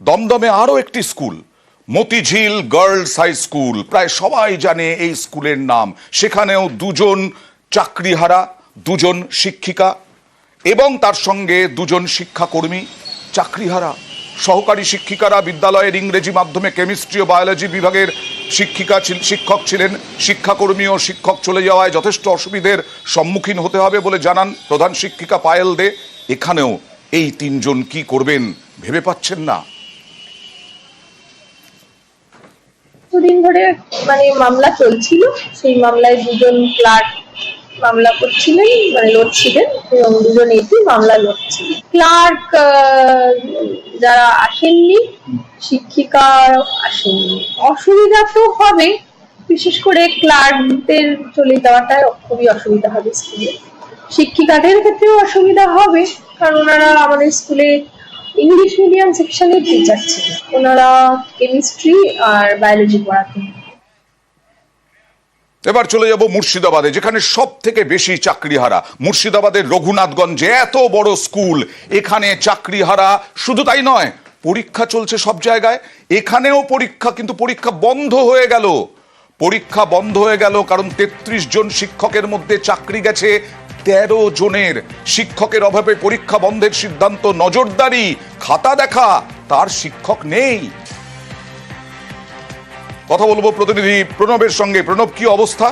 দমদমে আরো একটি school, Motijheel girls high school. প্রায় সবাই জানে এই স্কুলের নাম। সেখানেও দুজন চাকরিহারা, দুজন শিক্ষিকা এবং তার সঙ্গে দুজন শিক্ষাকর্মী চাকরিহারা। সহকারী শিক্ষিকারা বিদ্যালয়ের ইংরেজি মাধ্যমে কেমিস্ট্রি ও বায়োলজি বিভাগের শিক্ষক ছিলেন। শিক্ষাকর্মী ও শিক্ষক চলে যাওয়ায় যথেষ্ট অসুবিধার সম্মুখীন হতে হবে বলে জানান প্রধান শিক্ষিকা পায়েল দে। এখানেও এই তিনজন কি করবেন ভেবে পাচ্ছেন না। দুদিন ধরে মামলা চলছিল, সেই মামলায় দুজন ক্লার্ক মামলা করছিলেন, লড়ছিলেন, এবং দুজন এপি মামলা লড়ছিলেন। ক্লার্ক যারা আসেননি, শিক্ষিকা আসেননি। অসুবিধা তো হবে, বিশেষ করে ক্লার্কদের চলে যাওয়াটা খুবই অসুবিধা হবে স্কুলে। শিক্ষিকাদের ক্ষেত্রেও অসুবিধা হবে, কারণ ওনারা আমাদের স্কুলে ইংলিশ মিডিয়াম সেকশনের টিচার ছিলেন। ওনারা কেমিস্ট্রি আর বায়োলজি পড়াতেন। এবার চলে যাব মুর্শিদাবাদে, যেখানে সব থেকে বেশি চাকরিহারা। মুর্শিদাবাদের রঘুনাথগঞ্জে এত বড় স্কুল, এখানে চাকরিহারা। শুধু তাই নয়, পরীক্ষা চলছে সব জায়গায়, এখানেও পরীক্ষা, কিন্তু পরীক্ষা বন্ধ হয়ে গেল। পরীক্ষা বন্ধ হয়ে গেল কারণ 33 জন শিক্ষকের মধ্যে চাকরি গেছে 13 জনের। শিক্ষকের অভাবে পরীক্ষা বন্ধের সিদ্ধান্ত নজরদারি, খাতা দেখা, তার শিক্ষক নেই। কথা বলবো প্রতিনিধি প্রণবের সঙ্গে। প্রণব, কি অবস্থা?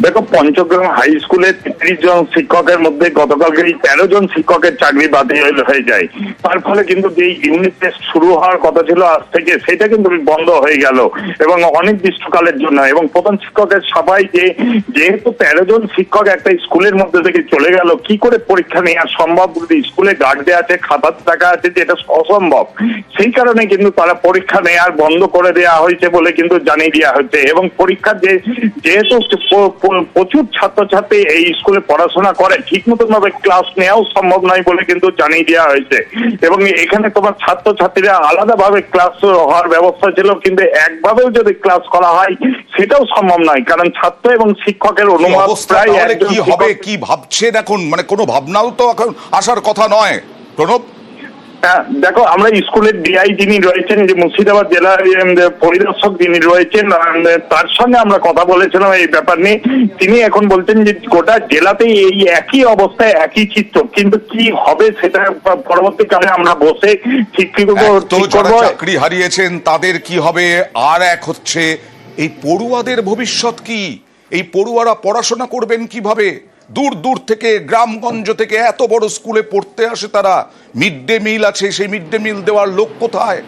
দেখো, পঞ্চগ্রাম হাই স্কুলে 33 জন শিক্ষকের মধ্যে গতকালকে 13 জন শিক্ষকের চাকরি বাতিল হয়ে যায়। তার ফলে কিন্তু যে ইউনিট টেস্ট শুরু হওয়ার কথা ছিল আজ থেকে, সেটা কিন্তু বন্ধ হয়ে গেল এবং অনির্দিষ্টকালের জন্য। এবং প্রধান শিক্ষকের সবাই যেহেতু 13 জন শিক্ষক একটা স্কুলের মধ্যে থেকে চলে গেল, কি করে পরীক্ষা নেওয়া সম্ভব? স্কুলে গার্ডে আছে, খাতা টাকা আছে, যে এটা অসম্ভব। সেই কারণে কিন্তু তারা পরীক্ষা নেওয়ার বন্ধ করে দেওয়া হয়েছে বলে কিন্তু জানিয়ে দেওয়া হয়েছে। এবং পরীক্ষা যেহেতু প্রচুর ছাত্রছাত্রী এই স্কুলে পড়াশোনা করে, ঠিক মতন ভাবে ক্লাস নেওয়াও সম্ভব নয় বলে কিন্তু জানিয়ে দেওয়া হয়েছে। এবং এখানে তোমার ছাত্রছাত্রীরা আলাদা ভাবে ক্লাস হওয়ার ব্যবস্থা ছিল, কিন্তু একভাবেও যদি ক্লাস করা হয় সেটাও সম্ভব নয়, কারণ ছাত্র এবং শিক্ষকের অনুমতি প্রায় কি হবে, কি ভাবছেন এখন? কোনো ভাবনাও তো এখন আসার কথা নয়। প্রণব, দেখো, আমরা স্কুলের ডিআই যিনি রয়েছেন, যে মুর্শিদাবাদ জেলার পরিদর্শক যিনি রয়েছেন, তার সঙ্গে আমরা কথা বলেছিলাম এই ব্যাপার নিয়ে। তিনি এখন বলছেন যে গোটা জেলাতেই এই একই অবস্থায়, একই চিত্র, কিন্তু কি হবে সেটা পরবর্তীকালে আমরা বসে ঠিক করব। চাকরি হারিয়েছেন তাদের কি হবে, আর এক হচ্ছে এই পড়ুয়াদের ভবিষ্যৎ কি? এই পড়ুয়ারা পড়াশোনা করবেন কিভাবে? দূর দূর থেকে, গ্রামগঞ্জ থেকে এত বড় স্কুলে পড়তে আসে তারা। মিড ডে মিল আছে, সেই মিড ডে মিল দেওয়ার লোক কোথায়?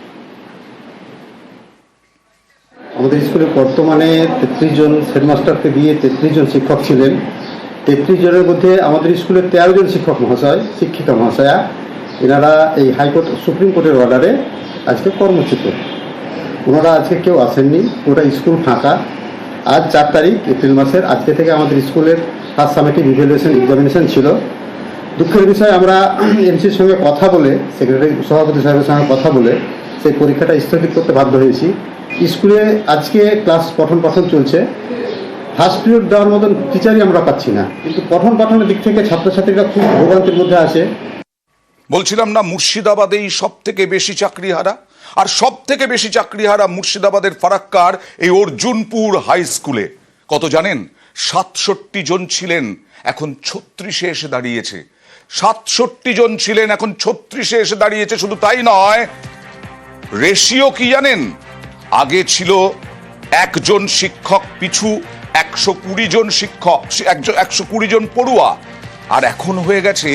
আমাদের স্কুলে বর্তমানে 33 জন হেডমাস্টারকে দিয়ে 33 জন শিক্ষক ছিলেন। 33 জনের মধ্যে আমাদের স্কুলে 13 জন শিক্ষক মহাশয়, শিক্ষিকা মহাশয়া, এনারা এই হাইকোর্ট সুপ্রিম কোর্টের অর্ডারে আজকে কর্মচ্যুত। ওনারা আজকে কেউ আসেননি, ওটা স্কুল ফাঁকা। আজ 4 তারিখ এপ্রিল মাসের, আজকে থেকে আমাদের স্কুলের ফার্স্ট সামেটিভ ইভ্যালুয়েশন এক্সামিনেশন ছিল। দুঃখের বিষয়, আমরা এমসির সঙ্গে কথা বলে, সেক্রেটারি সভাপতি সাহেবের সঙ্গে কথা বলে সেই পরীক্ষাটা স্থগিত করতে বাধ্য হয়েছি। স্কুলে আজকে ক্লাস পঠন পাঠন চলছে। ফার্স্ট পিরিয়ড দেওয়ার মতন টিচারই আমরা পাচ্ছি না, কিন্তু পঠন পাঠনের দিক থেকে ছাত্রছাত্রীরা খুব ভোগান্তির মধ্যে আছে। বলছিলাম না, মুর্শিদাবাদেই সব থেকে বেশি চাকরিহারা। আর সব থেকে বেশি চাকরিহারা মুর্শিদাবাদের ফারাক্কার এই অর্জুনপুর হাই স্কুলে। কত জানেন? 67 জন ছিলেন, এখন 36-এ এসে দাঁড়িয়েছে। 67 জন ছিলেন, এখন 36-এ এসে দাঁড়িয়েছে। শুধু তাই নয়, রেশিও কি জানেন? আগে ছিল একজন শিক্ষক পিছু 120 জন শিক্ষক, 120 জন পড়ুয়া, আর এখন হয়ে গেছে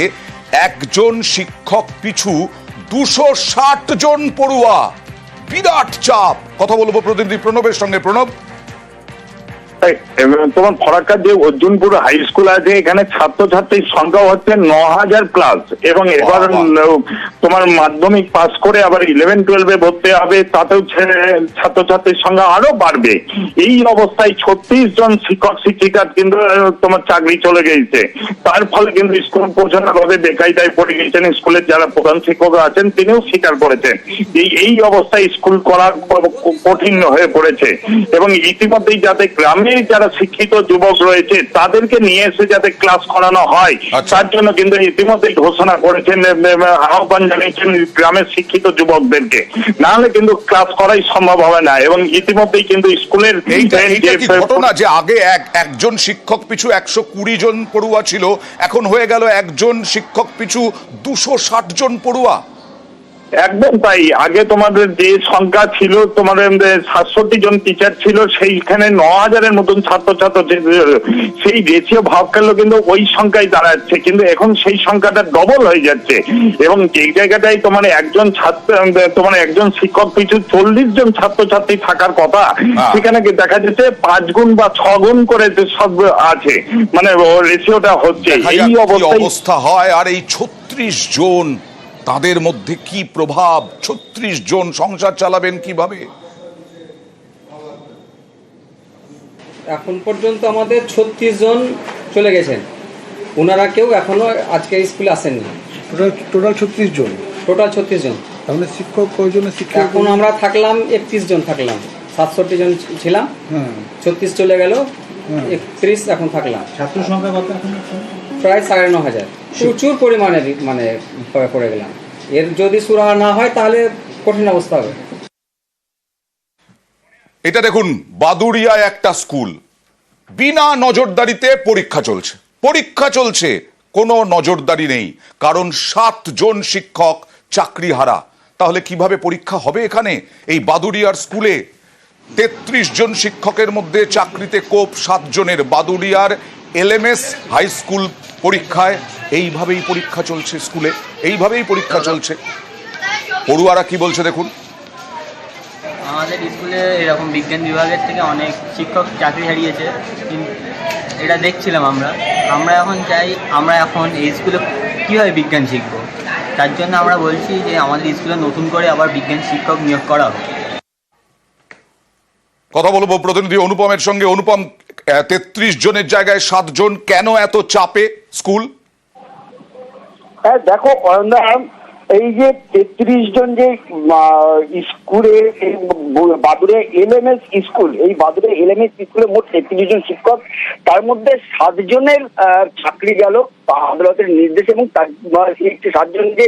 একজন শিক্ষক পিছু 260 জন পড়ুয়া। বিরাট চাপ। কথা বলবো প্রতিনিধি প্রণবের সঙ্গে। প্রণব, তোমার ফরাক্কার যে অর্জুনপুর হাই স্কুল আছে, এখানে ছাত্রছাত্রীর সংখ্যা হচ্ছে 9000 প্লাস। এবং এবার তোমার মাধ্যমিক পাস করে আবার 11-12-এ ভর্তি হবে, তাতেও ছাত্রছাত্রীর সংখ্যা আরো বাড়বে। এই অবস্থায় 36 জন শিক্ষক শিক্ষিকার কিন্তু তোমার চাকরি চলে গেছে। তার ফলে কিন্তু স্কুল পরিচালনাভাবে বেকায়দায় পড়ে গেছেন। স্কুলের যারা প্রধান শিক্ষক আছেন তিনিও স্বীকার করেছেন এই অবস্থায় স্কুল করা কঠিন হয়ে পড়েছে। এবং ইতিমধ্যেই যাতে গ্রামে স্কুলের যারা শিক্ষিত যুবক রয়েছে তাদেরকে নিয়ে এসে যাতে ক্লাস করানো হয়, তার জন্য কিন্তু ইতিমধ্যে ঘোষণা করেছেন, আহ্বান জানিয়েছেন গ্রামের শিক্ষিত যুবকদেরকে, না হলে কিন্তু ক্লাস করাই সম্ভব হবে না। এবং ইতিমধ্যেই কিন্তু স্কুলের এইটা কি ঘটনা যে আগে একজন শিক্ষক পিছু 120 জন পড়ুয়া ছিল, এখন হয়ে গেল একজন শিক্ষক পিছু 260 জন পড়ুয়া? একদম তাই। আগে তোমাদের যে সংখ্যা ছিল, তোমাদের 67 জন টিচার ছিল, সেইখানে 9000-এর মতন ছাত্রছাত্রী, সেই রেশিও ভাগ করলেও কিন্তু ওই সংখ্যায় দাঁড়াচ্ছে, কিন্তু এখন সেই সংখ্যাটা ডবল হয়ে যাচ্ছে। এবং যে জায়গাটায় তোমার একজন ছাত্র, তোমার একজন শিক্ষক পিছু 40 জন ছাত্রছাত্রী থাকার কথা, সেখানে দেখা যাচ্ছে 5 গুণ বা 6 গুণ করে সব আছে, মানে রেশিওটা হচ্ছে। এই অবস্থা হয়। আর এই 36 জন, তাদের মধ্যে কি প্রভাব? 36 জন সংসার চালাবেন কিভাবে? এখন পর্যন্ত আমাদের 36 জন চলে গেছেন, ওনারা কেউ এখনো আজকে স্কুলে আসেননি। টোটাল 36 জন। টোটাল 36 জন। তাহলে শিক্ষক কয়জনের শিক্ষক? এখন আমরা থাকলাম 31 জন থাকলাম, 67 জন ছিলাম, 36 চলে গেল, 31 এখন থাকলাম। ছাত্র সংখ্যা কত এখন? প্রায় 9,500। প্রচুর পরিমাণে মানে পড়ে গেলাম। এর যদি সুরাহা না হয় তাহলে কঠিন অবস্থা হবে। এটা দেখুন, বাদুড়িয়ায় একটা স্কুল, বিনা নজরদারিতে পরীক্ষা চলছে, কোনো নজরদারি নেই, কারণ 7 জন শিক্ষক চাকরি হারা। তাহলে কিভাবে পরীক্ষা হবে এখানে এই বাদুড়িয়ার স্কুলে? 33 জন শিক্ষকের মধ্যে চাকরিতে কোপ 7 জনের। বাদুড়িয়ার LMS হাই স্কুল পরীক্ষায় এইভাবেই পরীক্ষা চলছে, স্কুলে এইভাবেই পরীক্ষা চলছে। পড়ুয়ারা কি বলছে দেখুন। আমাদের স্কুলে এরকম বিজ্ঞান বিভাগের থেকে অনেক শিক্ষক চাকরি হারিয়েছে, কিন্তু এটা দেখছিলাম আমরা এখন চাই, আমরা এখন এই স্কুলে কীভাবে বিজ্ঞান শিখবো, তার জন্য আমরা বলছি যে আমাদের স্কুলে নতুন করে আবার বিজ্ঞান শিক্ষক নিয়োগ করা হোক। কথা বলবো প্রতিনিধি অনুপমের সঙ্গে। অনুপম, 33 জনের জায়গায় 7 জন, কেন এত চাপে স্কুল? হ্যাঁ দেখো অয়নদা, এই যে 33 জন যে স্কুলে, বাদুড়ে LMS স্কুল, এই বাদুড়ে LMS স্কুলে মোট 33 জন শিক্ষক, তার মধ্যে 7 জনের চাকরি গেল আদালতের নির্দেশ, এবং তার 7 জন যে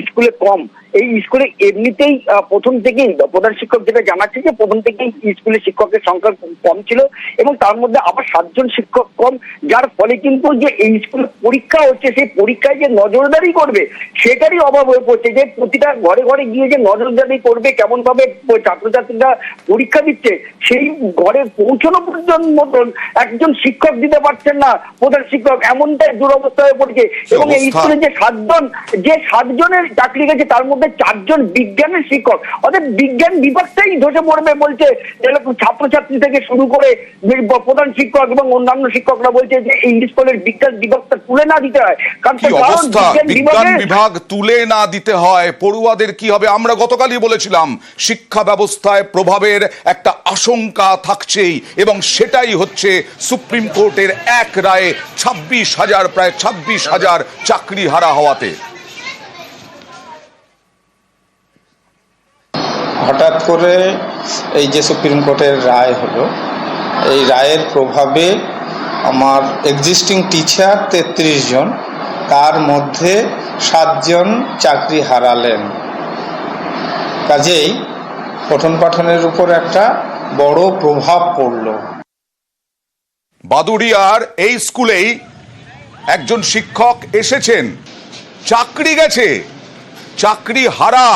স্কুলে কম, এই স্কুলে এমনিতেই প্রথম থেকেই প্রধান শিক্ষক যেটা জানাচ্ছে যে প্রথম থেকেই স্কুলে শিক্ষকের সংখ্যা কম ছিল, এবং তার মধ্যে আবার 7 জন শিক্ষক কম, যার ফলে কিন্তু যে এই স্কুলে পরীক্ষা হচ্ছে, সেই পরীক্ষায় যে নজরদারি করবে সেটারই অভাব হয়ে পড়ছে। যে প্রতিটা ঘরে ঘরে গিয়ে যে নজরদারি করবে, কেমন ভাবে ছাত্রছাত্রীরা পরীক্ষা দিচ্ছে, সেই ঘরে পৌঁছানো পর্যন্ত মতন একজন শিক্ষক দিতে পারছেন না প্রধান শিক্ষক, এমনটাই দুরবস্থা হয়ে পড়ছে। এবং এই স্কুলে যে 7 জনের চাকরি গেছে, তার মধ্যে 4 জন বিজ্ঞানের শিক্ষক, অর্থাৎ বিজ্ঞান বিভাগটাই ধসে পড়বে বলছে ছাত্রছাত্রী থেকে শুরু করে প্রধান শিক্ষক এবং অন্যান্য শিক্ষকরা বলছে যে এই স্কুলের বিজ্ঞান বিভাগটা তুলে না দিতে হয়। কারণ বিজ্ঞান বিভাগ তুলে না দিতে হয়, পড়ুয়াদের কি হবে? আমরা গতকালই বলেছিলাম শিক্ষা ব্যবস্থায় প্রভাবের একটা আশঙ্কা থাকছেই, এবং সেটাই হচ্ছে সুপ্রিম কোর্টের এক রায়ে 26,000, প্রায় 26,000 চাকরি হারা হওয়াতে। হঠাৎ করে এই যে সুপ্রিম কোর্টের রায় হলো, এই রায়ের প্রভাবে আমার এক্সিস্টিং টিচার 33 জন, তার মধ্যে 7 জন চাকরি হারালেন। কাজেই পঠন পাঠনের উপর একটা বড় প্রভাব পড়ল। বাদুড়িয়ার এই স্কুলেই একজন শিক্ষক এসেছেন, চাকরি গেছে, চাকরি হারা,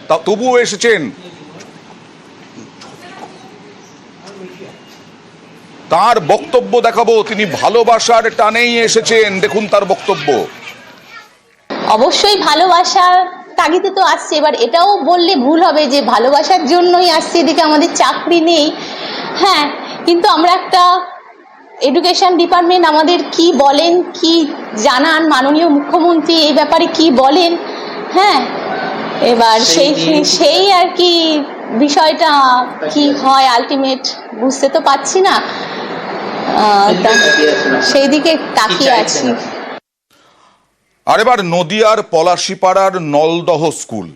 তা তবুও এসেছেন। তার বক্তব্য দেখাবো, তিনি ভালোবাসার টানেই এসেছেন। দেখুন তার বক্তব্য। অবশ্যই ভালোবাসার তাগিদে তো আসছে, এবার এটাও বললে ভুল হবে যে ভালোবাসার জন্যই আসছে, এদিকে আমাদের চাকরি নেই। হ্যাঁ, কিন্তু আমরা একটা এডুকেশন ডিপার্টমেন্ট, আমাদের কি বলেন, কি জানান মাননীয় মুখ্যমন্ত্রী এই ব্যাপারে কি বলেন, হ্যাঁ, এবার সেই আর কি বিষয়টা কি হয় আলটিমেট বুঝতে তো পারছি না, সেই দিকে তাকিয়ে আছি। আর এবার নদিয়ার পলাশিপাড়ার নলদহ স্কুল,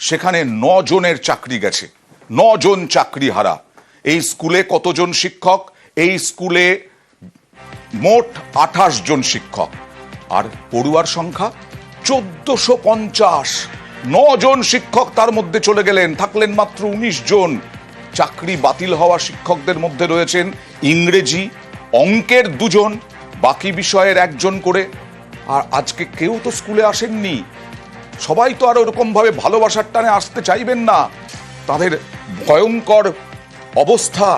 সেখানে 9 জনের চাকরি গেছে, 9 জন চাকরি হারা। এই স্কুলে কতজন শিক্ষক? এই স্কুলে মোট 28 জন শিক্ষক, আর পড়ুয়ার সংখ্যা 1450। 9 জন শিক্ষক তার মধ্যে চলে গেলেন, থাকলেন মাত্র 19 জন। চাকরি বাতিল হওয়া শিক্ষকদের মধ্যে রয়েছেন ইংরেজি, অঙ্কের 2 জন, বাকি বিষয়ের 1 জন করে। আর আজকে কেউ তো স্কুলে আসেননি। সবাই তো আর ওরকম ভাবে ভালোবাসার টানে আসতে চাইবেন না। তাদের ভয়ঙ্কর অবস্থা।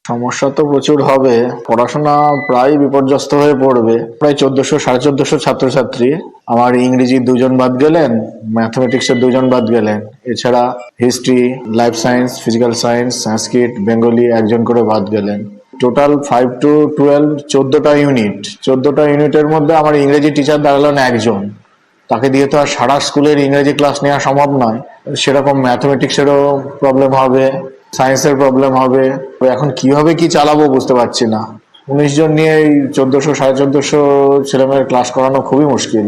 সমস্যা তো প্রচুর হবে, পড়াশোনা প্রায় বিপর্যস্ত হয়ে পড়বে। প্রায় 1400-1450 ছাত্রছাত্রী। আমার ইংরেজি 2 জন বাদ গেলেন, ম্যাথমেটিক্সের 2 জন বাদ গেলেন, এছাড়া history, life science, physical science, Sanskrit, Bengali 1 জন করে বাদ গেলেন। টোটাল 5 to 12 14টা ইউনিট। 14টা ইউনিটের মধ্যে আমার ইংরেজি টিচার দাঁড়ালেন 1 জন। তাকে দিয়ে তো আর সারা স্কুলের ইংরেজি ক্লাস নেওয়া সম্ভব নয়। সেরকম ম্যাথমেটিক্সেরও প্রবলেম হবে, সায়েন্সের প্রবলেম হবে। এখন কিভাবে কি চালাবো বুঝতে পারছি না। 19 জন নিয়ে এই 1400-1450 ছেলেমেয়ের ক্লাস করানো খুবই মুশকিল।